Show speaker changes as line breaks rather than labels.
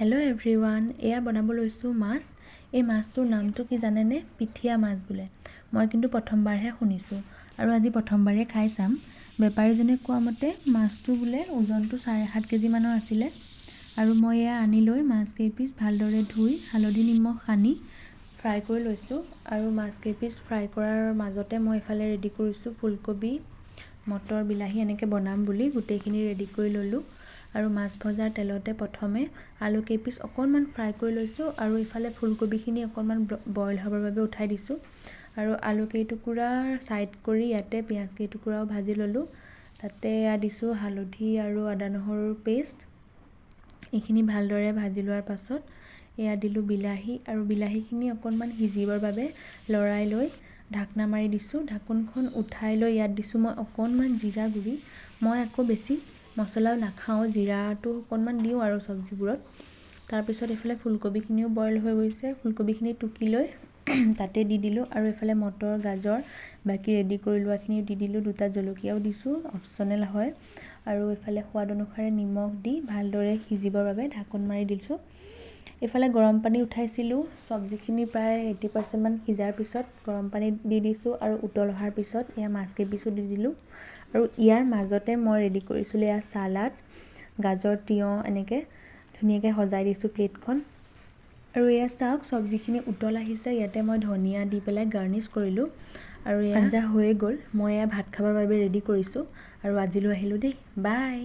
Hello' everyone, এয়া বনাব লৈছোঁ মাছ। এই মাছটোৰ নামটো কি জানেনে? পিঠিয়া মাছ বোলে। মই কিন্তু প্ৰথমবাৰহে শুনিছোঁ আৰু আজি প্ৰথমবাৰেই খাই চাম। বেপাৰীজনে কোৱা মতে মাছটো বোলে ওজনটো 7.5 কেজি মানৰ আছিলে আৰু মই এয়া আনি লৈ মাছকেইপিচ ভালদৰে ধুই হালধি নিমখ সানি ফ্ৰাই কৰি লৈছোঁ। আৰু মাছকেইপিচ ফ্ৰাই কৰাৰ মাজতে মই এইফালে ৰেডি কৰিছোঁ ফুলকবি, মটৰ, বিলাহী এনেকৈ বনাম বুলি গোটেইখিনি ৰেডি কৰি ল'লোঁ। আৰু মাছ ভজাৰ তেলতে প্ৰথমে আলু কেইপিচ অকণমান ফ্ৰাই কৰি লৈছোঁ আৰু ইফালে ফুলকবিখিনি অকণমান বইল হ'বৰ বাবে উঠাই দিছোঁ। আৰু আলু কেইটুকুৰা ছাইড কৰি ইয়াতে পিঁয়াজ কেইটুকুৰাও ভাজি ল'লোঁ। তাতে এয়া দিছোঁ হালধি আৰু আদা নহৰুৰ পেষ্ট। এইখিনি ভালদৰে ভাজি লোৱাৰ পাছত এয়া দিলোঁ বিলাহী আৰু বিলাহীখিনি অকণমান সিজিবৰ বাবে লৰাই লৈ ঢাকনা মাৰি দিছোঁ। ঢাকোনখন উঠাই লৈ ইয়াত দিছোঁ মই অকণমান জিৰা গুড়ি। মই আকৌ বেছি মছলাও নাখাওঁ, জিৰাটো অকণমান দিওঁ আৰু চব্জিবোৰত। তাৰপিছত এইফালে ফুলকবিখিনিও বইল হৈ গৈছে। ফুলকবিখিনি টুকি লৈ তাতে দি দিলোঁ আৰু এইফালে মটৰ, গাজৰ বাকী ৰেডি কৰি লোৱাখিনি দি দিলোঁ। দুটা জলকীয়াও দিছোঁ, অপশ্যনেল হয়। আৰু এইফালে সোৱাদ অনুসাৰে নিমখ দি ভালদৰে সিজিবৰ বাবে ঢাকোন মাৰি দিছোঁ। এইফালে গৰম পানী উঠাইছিলোঁ। চব্জিখিনি প্ৰায় 80% মান সিজাৰ পিছত গৰম পানী দি দিছোঁ আৰু উতল অহাৰ পিছত এয়া মাছকেইপিচো দি দিলোঁ। আৰু ইয়াৰ মাজতে মই ৰেডি কৰিছিলোঁ এয়া চালাড, গাজৰ, তিয়ঁহ এনেকৈ ধুনীয়াকৈ সজাই দিছোঁ প্লেটখন। আৰু এয়া চাওক চব্জিখিনি উতল আহিছে। ইয়াতে মই ধনিয়া দি পেলাই গাৰ্নিছ কৰিলোঁ আৰু এয়া আঞ্জা হৈয়ে গ'ল। মই এয়া ভাত খাবৰ বাবে ৰেডি কৰিছোঁ আৰু আজিলৈ আহিলোঁ দেই, বাই।